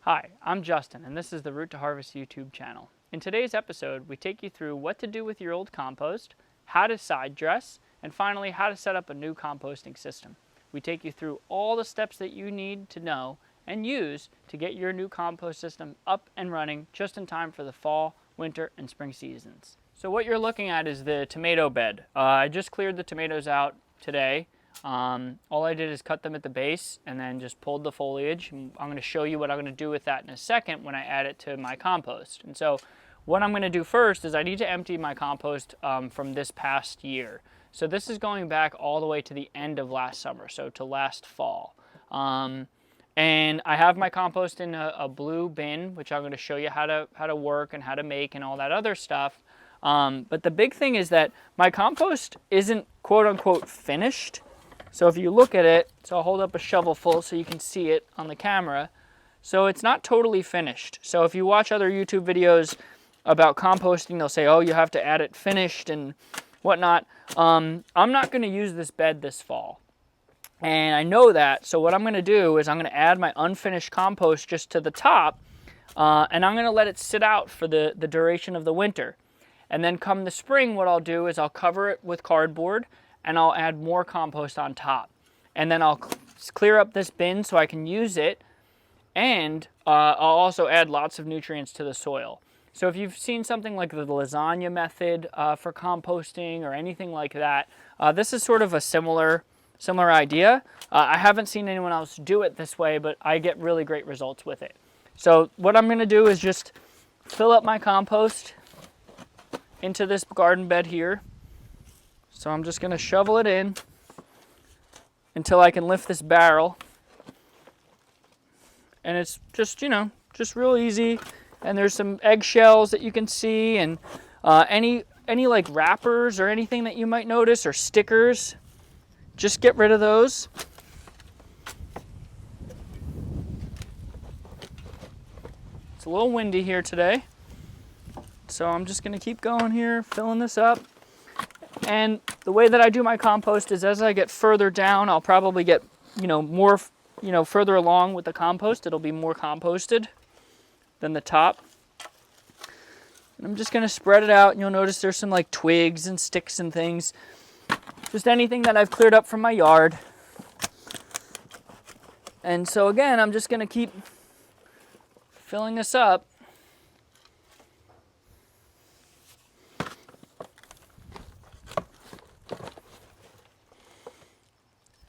Hi, I'm Justin, and this is the Root to Harvest YouTube channel. In today's episode, we take you through what to do with your old compost, how to side dress, and finally how to set up a new composting system. We take you through all the steps that you need to know and use to get your new compost system up and running just in time for the fall, winter, and spring seasons. So what you're looking at is the tomato bed. I just cleared the tomatoes out today. All I did is cut them at the base and then just pulled the foliage. I'm going to show you what I'm going to do with that in a second when I add it to my compost. And so what I'm going to do first is I need to empty my compost from this past year. So this is going back all the way to the end of last summer, so to last fall. And I have my compost in a blue bin, which I'm going to show you how to work and how to make and all that other stuff. But the big thing is that my compost isn't quote unquote finished. So if you look at it, so I'll hold up a shovel full so you can see it on the camera. So it's not totally finished. So if you watch other YouTube videos about composting, they'll say, oh, you have to add it finished and whatnot. I'm not going to use this bed this fall. And I know that, so what I'm going to do is I'm going to add my unfinished compost just to the top, and I'm going to let it sit out for the duration of the winter. And then come the spring, what I'll do is I'll cover it with cardboard, and I'll add more compost on top. And then I'll clear up this bin so I can use it, and I'll also add lots of nutrients to the soil. So if you've seen something like the lasagna method for composting or anything like that, this is sort of a similar idea. I haven't seen anyone else do it this way, but I get really great results with it. So what I'm going to do is just fill up my compost into this garden bed here. So I'm just going to shovel it in until I can lift this barrel. And it's just, just real easy. And there's some eggshells that you can see, and any like wrappers or anything that you might notice or stickers, just get rid of those. It's a little windy here today, so I'm just going to keep going here, filling this up. And the way that I do my compost is as I get further down, I'll probably get, more, further along with the compost. It'll be more composted than the top. And I'm just going to spread it out, and you'll notice there's some like twigs and sticks and things. Just anything that I've cleared up from my yard. And so again, I'm just going to keep filling this up.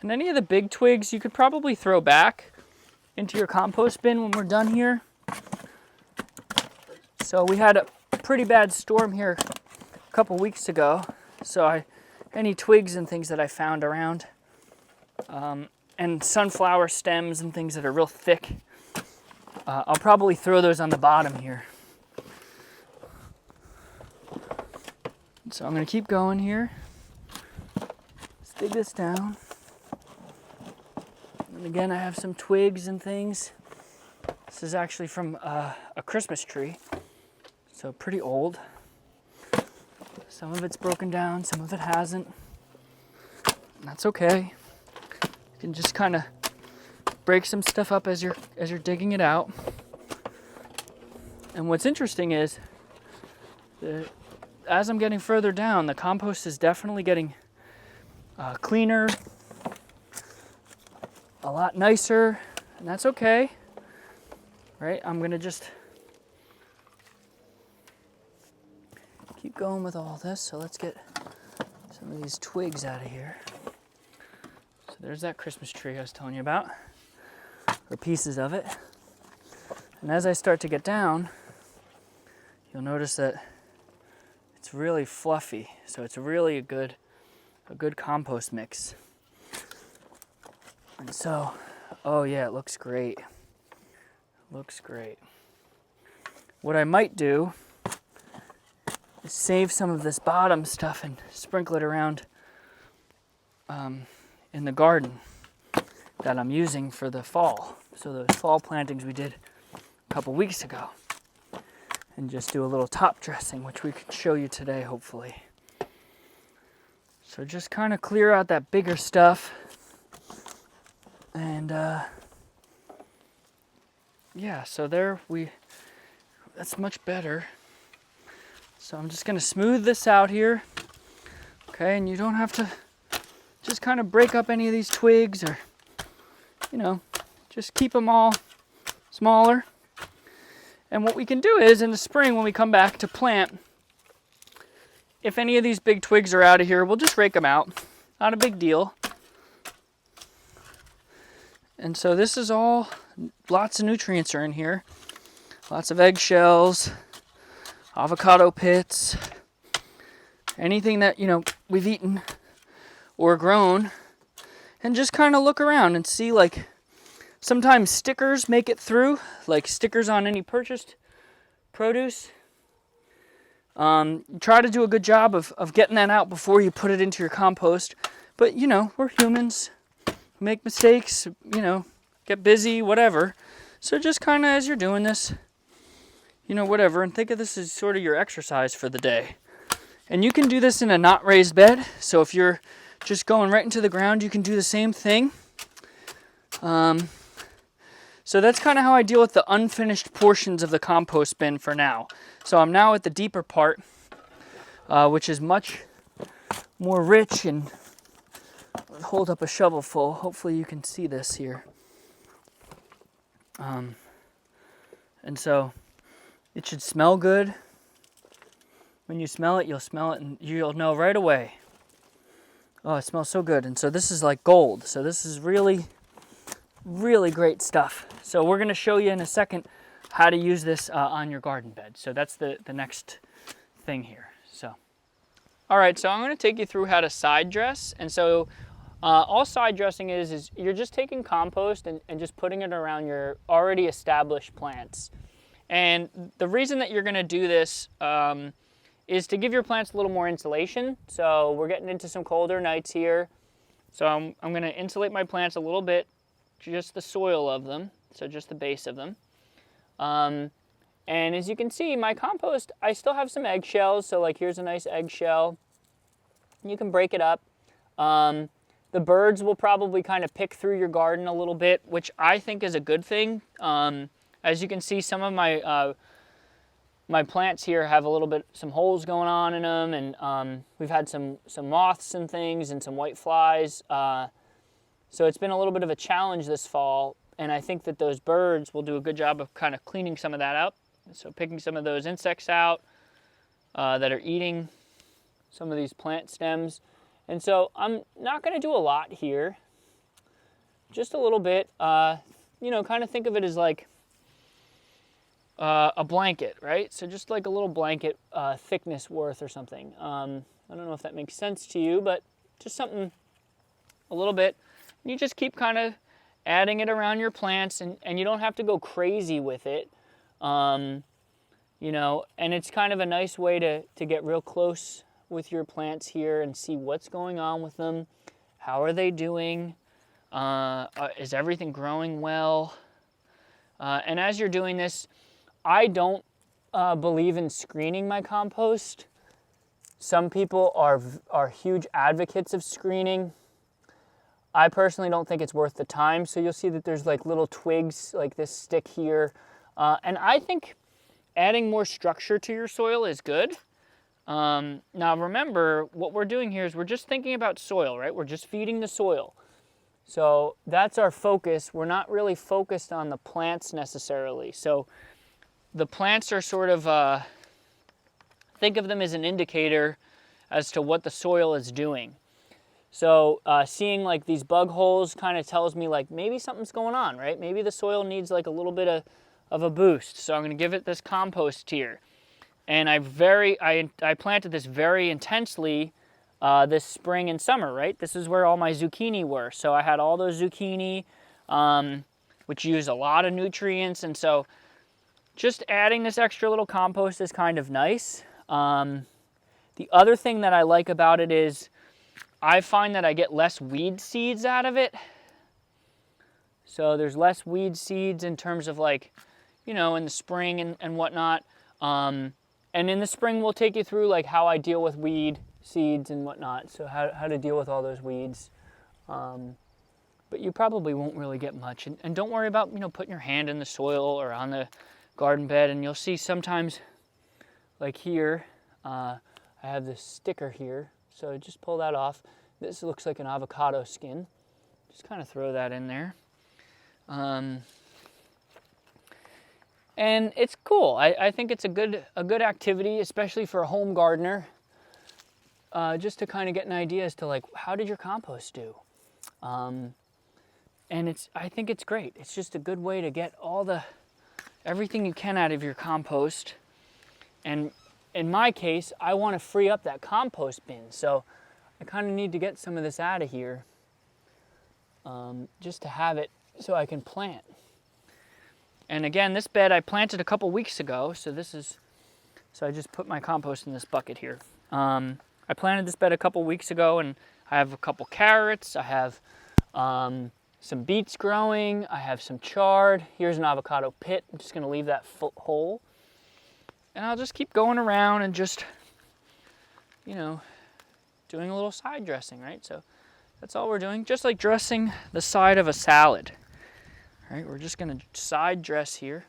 And any of the big twigs you could probably throw back into your compost bin when we're done here. So we had a pretty bad storm here a couple weeks ago. So any twigs and things that I found around, and sunflower stems and things that are real thick, I'll probably throw those on the bottom here. So I'm going to keep going here. Let's dig this down. And again, I have some twigs and things. This is actually from a Christmas tree, so pretty old. Some of it's broken down, some of it hasn't. And that's okay. You can just kind of break some stuff up as you're digging it out. And what's interesting is, as I'm getting further down, the compost is definitely getting cleaner, a lot nicer, and that's okay, right? I'm gonna just keep going with all this. So let's get some of these twigs out of here. So there's that Christmas tree I was telling you about, or pieces of it. And as I start to get down, you'll notice that it's really fluffy. So it's really a good compost mix. And so, oh yeah, it looks great. Looks great. What I might do is save some of this bottom stuff and sprinkle it around in the garden that I'm using for the fall. So those fall plantings we did a couple weeks ago. And just do a little top dressing, which we could show you today, hopefully. So just kind of clear out that bigger stuff. And yeah, so that's much better. So I'm just gonna smooth this out here. Okay, and you don't have to just kind of break up any of these twigs, or, just keep them all smaller. And what we can do is, in the spring when we come back to plant, if any of these big twigs are out of here, we'll just rake them out. Not a big deal. And so this is all, lots of nutrients are in here. Lots of eggshells, avocado pits, anything that, we've eaten or grown. And just kind of look around and see, like, sometimes stickers make it through, like stickers on any purchased produce. Try to do a good job of getting that out before you put it into your compost. But, we're humans. Make mistakes, get busy, whatever. So just kind of as you're doing this, whatever, and think of this as sort of your exercise for the day. And you can do this in a not raised bed. So if you're just going right into the ground, you can do the same thing. So that's kind of how I deal with the unfinished portions of the compost bin for now. So I'm now at the deeper part, which is much more rich, and hold up a shovel full. Hopefully you can see this here. And so it should smell good. When you smell it, you'll smell it and you'll know right away. Oh, it smells so good. And so this is like gold. So this is really, really great stuff. So we're going to show you in a second how to use this on your garden bed. So that's the next thing here. So, all right, so I'm going to take you through how to side dress. And so all side dressing is you're just taking compost and just putting it around your already established plants. And the reason that you're going to do this is to give your plants a little more insulation. So we're getting into some colder nights here. So I'm going to insulate my plants a little bit, just the soil of them, so just the base of them. And as you can see, my compost, I still have some eggshells. So like here's a nice eggshell. You can break it up. The birds will probably kind of pick through your garden a little bit, which I think is a good thing. As you can see, some of my plants here have some holes going on in them, and we've had some moths and things and some white flies. So it's been a little bit of a challenge this fall, and I think that those birds will do a good job of kind of cleaning some of that up. So picking some of those insects out that are eating some of these plant stems. And so I'm not going to do a lot here, just a little bit. Kind of think of it as like a blanket, right? So just like a little blanket thickness worth or something. I don't know if that makes sense to you, but just something a little bit. You just keep kind of adding it around your plants, and you don't have to go crazy with it. And it's kind of a nice way to get real close with your plants here and see what's going on with them. How are they doing? Is everything growing well? And as you're doing this, I don't believe in screening my compost. Some people are huge advocates of screening. I personally don't think it's worth the time. So you'll see that there's like little twigs like this stick here. And I think adding more structure to your soil is good. Now remember, what we're doing here is we're just thinking about soil, right? We're just feeding the soil. So that's our focus. We're not really focused on the plants necessarily. So the plants are sort of, think of them as an indicator as to what the soil is doing. So seeing like these bug holes kind of tells me like maybe something's going on, right? Maybe the soil needs like a little bit of a boost. So I'm going to give it this compost here. And I planted this very intensely this spring and summer, right? This is where all my zucchini were. So I had all those zucchini, which use a lot of nutrients. And so just adding this extra little compost is kind of nice. The other thing that I like about it is I find that I get less weed seeds out of it. So there's less weed seeds in terms of like, in the spring and whatnot. And in the spring, we'll take you through like how I deal with weed seeds and whatnot. So how to deal with all those weeds. but you probably won't really get much. And don't worry about, putting your hand in the soil or on the garden bed. And you'll see sometimes, like here, I have this sticker here. So just pull that off. This looks like an avocado skin. Just kind of throw that in there. And it's cool. I think it's a good activity, especially for a home gardener, just to kind of get an idea as to, like, how did your compost do? And I think it's great. It's just a good way to get everything you can out of your compost. And in my case, I want to free up that compost bin. So I kind of need to get some of this out of here, just to have it so I can plant. And again, this bed I planted a couple weeks ago. So I just put my compost in this bucket here. I planted this bed a couple weeks ago, and I have a couple carrots. I have some beets growing. I have some chard. Here's an avocado pit. I'm just gonna leave that whole. And I'll just keep going around and just, doing a little side dressing, right? So that's all we're doing. Just like dressing the side of a salad, right? We're just gonna side dress here.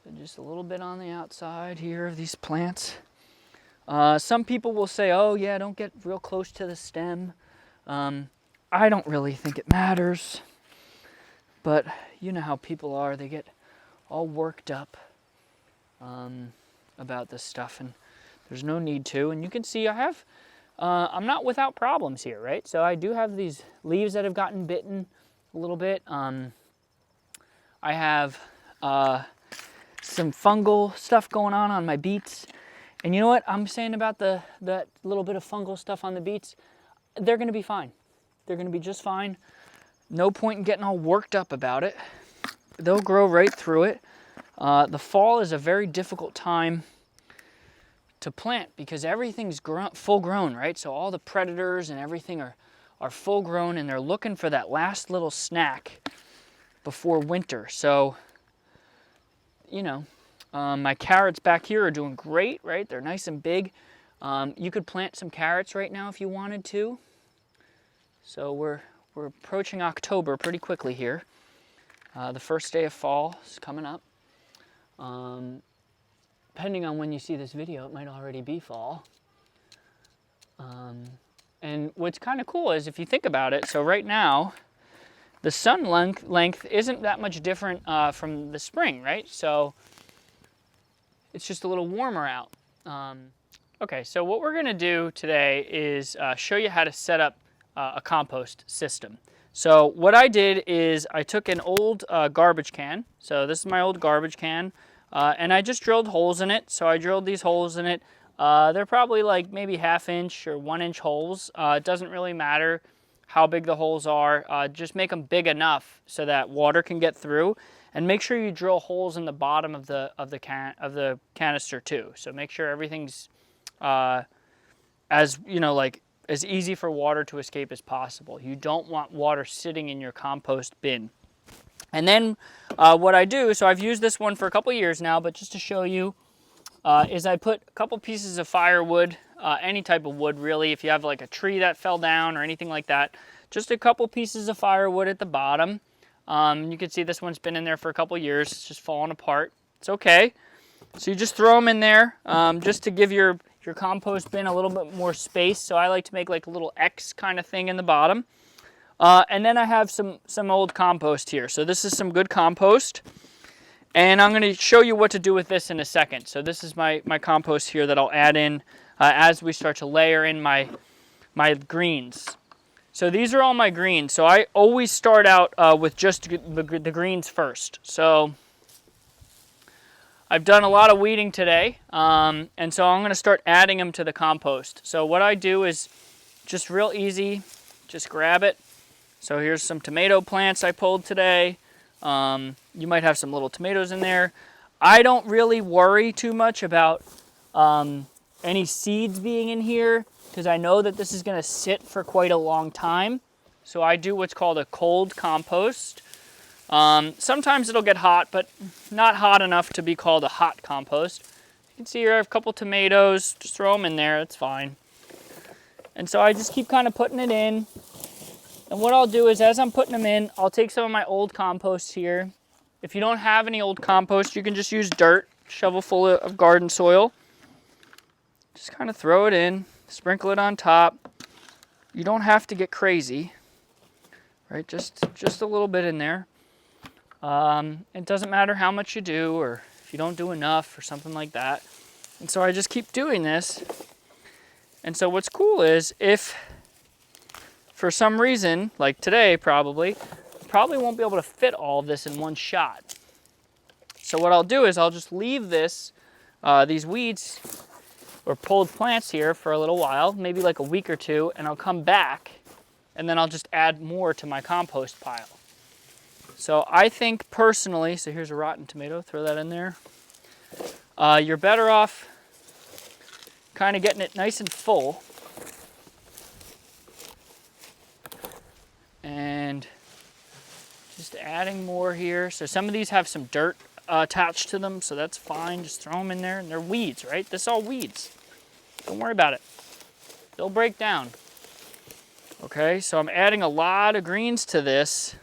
And just a little bit on the outside here of these plants. Some people will say, oh yeah, don't get real close to the stem. I don't really think it matters, but you know how people are. They get all worked up about this stuff, and there's no need to. And you can see I'm not without problems here, right? So I do have these leaves that have gotten bitten a little bit. I have some fungal stuff going on my beets. And you know what I'm saying about that little bit of fungal stuff on the beets? They're gonna be fine. They're gonna be just fine. No point in getting all worked up about it. They'll grow right through it. The fall is a very difficult time to plant because everything's full grown, right? So all the predators and everything are full grown, and they're looking for that last little snack before winter. So, my carrots back here are doing great, right? They're nice and big. You could plant some carrots right now if you wanted to. So we're approaching October pretty quickly here. The first day of fall is coming up. Depending on when you see this video, it might already be fall. And what's kind of cool is if you think about it, so right now, the sun length isn't that much different from the spring, right? So it's just a little warmer out. Okay, so what we're gonna do today is show you how to set up a compost system. So what I did is I took an old garbage can. So this is my old garbage can, and I just drilled holes in it. So I drilled these holes in it. They're probably like maybe 1/2 inch or 1 inch holes. It doesn't really matter how big the holes are. Just make them big enough so that water can get through. And make sure you drill holes in the bottom of the canister too. So make sure everything's as easy for water to escape as possible. You don't want water sitting in your compost bin. And then what I do, so I've used this one for a couple years now, but just to show you, is I put a couple pieces of firewood, any type of wood really, if you have like a tree that fell down or anything like that, just a couple pieces of firewood at the bottom. You can see this one's been in there for a couple years. It's just falling apart. It's okay. So you just throw them in there just to give your compost bin a little bit more space. So I like to make like a little X kind of thing in the bottom. And then I have some old compost here. So this is some good compost. And I'm going to show you what to do with this in a second. So this is my compost here that I'll add in as we start to layer in my greens. So these are all my greens. So I always start out with just the greens first. So I've done a lot of weeding today, and so I'm going to start adding them to the compost. So what I do is just real easy, just grab it. So here's some tomato plants I pulled today. You might have some little tomatoes in there. I don't really worry too much about any seeds being in here because I know that this is going to sit for quite a long time. So I do what's called a cold compost. Sometimes it'll get hot, but not hot enough to be called a hot compost. You can see here I have a couple tomatoes. Just throw them in there, it's fine. And so I just keep kind of putting it in. And what I'll do is, as I'm putting them in, I'll take some of my old compost here. If you don't have any old compost, you can just use dirt, shovel full of garden soil. Just kind of throw it in, sprinkle it on top. You don't have to get crazy, right? Just a little bit in there. It doesn't matter how much you do, or if you don't do enough or something like that. And so I just keep doing this. And so what's cool is, if for some reason, like today probably won't be able to fit all of this in one shot. So what I'll do is I'll just leave this, these weeds or pulled plants here for a little while, maybe like a week or two, and I'll come back and then I'll just add more to my compost pile. So I think personally, so here's a rotten tomato, throw that in there. You're better off kind of getting it nice and full and just adding more here. So some of these have some dirt attached to them, so that's fine. Just throw them in there, and they're weeds, right? This is all weeds. Don't worry about it. They'll break down. Okay, so I'm adding a lot of greens to this,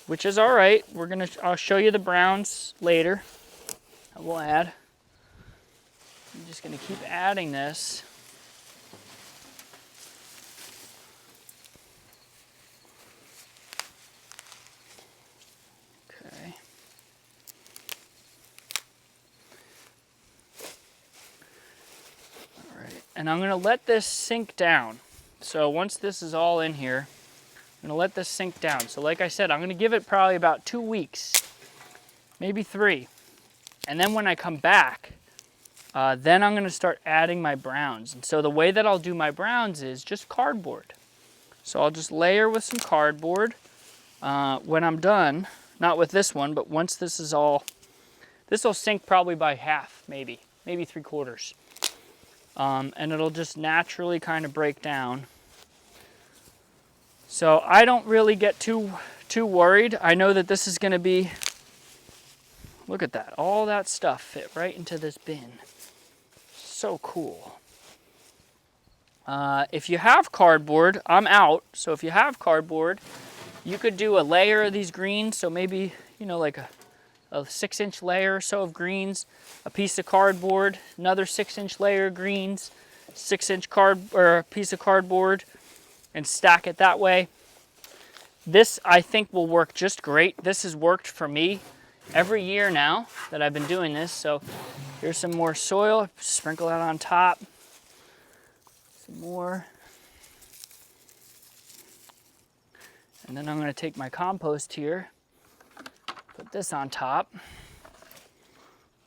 which is all right. I'll show you the browns later. I will add. I'm just gonna keep adding this. Okay. All right, and I'm gonna let this sink down. So once this is all in here, I'm gonna let this sink down. So like I said, I'm gonna give it probably about 2 weeks, maybe 3. And then when I come back, then I'm gonna start adding my browns. And so the way that I'll do my browns is just cardboard. So I'll just layer with some cardboard when I'm done, not with this one, but once this is all, this will sink probably by half, maybe 3/4. And it'll just naturally kind of break down. So I don't really get too worried. I know that this is gonna be, look at that, all that stuff fit right into this bin. So cool. If you have cardboard, I'm out. So if you have cardboard, you could do a layer of these greens. So maybe, like a 6-inch layer or so of greens, a piece of cardboard, another 6-inch layer of greens, 6-inch piece of cardboard, and stack it that way. This, I think, will work just great. This has worked for me every year now that I've been doing this. So here's some more soil, sprinkle that on top. Some more. And then I'm gonna take my compost here, put this on top.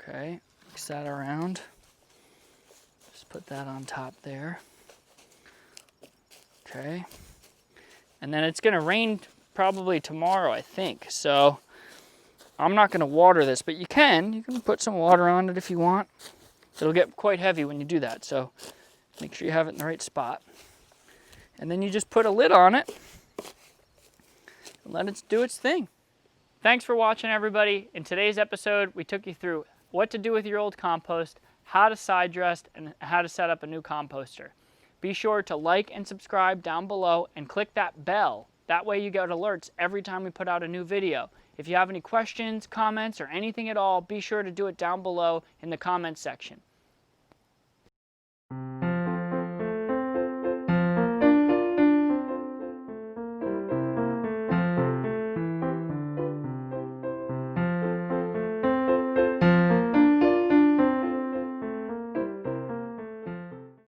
Okay, mix that around. Just put that on top there. Okay. And then it's gonna rain probably tomorrow, I think. So I'm not gonna water this, but you can put some water on it if you want. It'll get quite heavy when you do that, so make sure you have it in the right spot. And then you just put a lid on it and let it do its thing. Thanks for watching, everybody. In today's episode, we took you through what to do with your old compost, how to side dress, and how to set up a new composter. Be sure to like and subscribe down below and click that bell. That way you get alerts every time we put out a new video. If you have any questions, comments, or anything at all, be sure to do it down below in the comments section.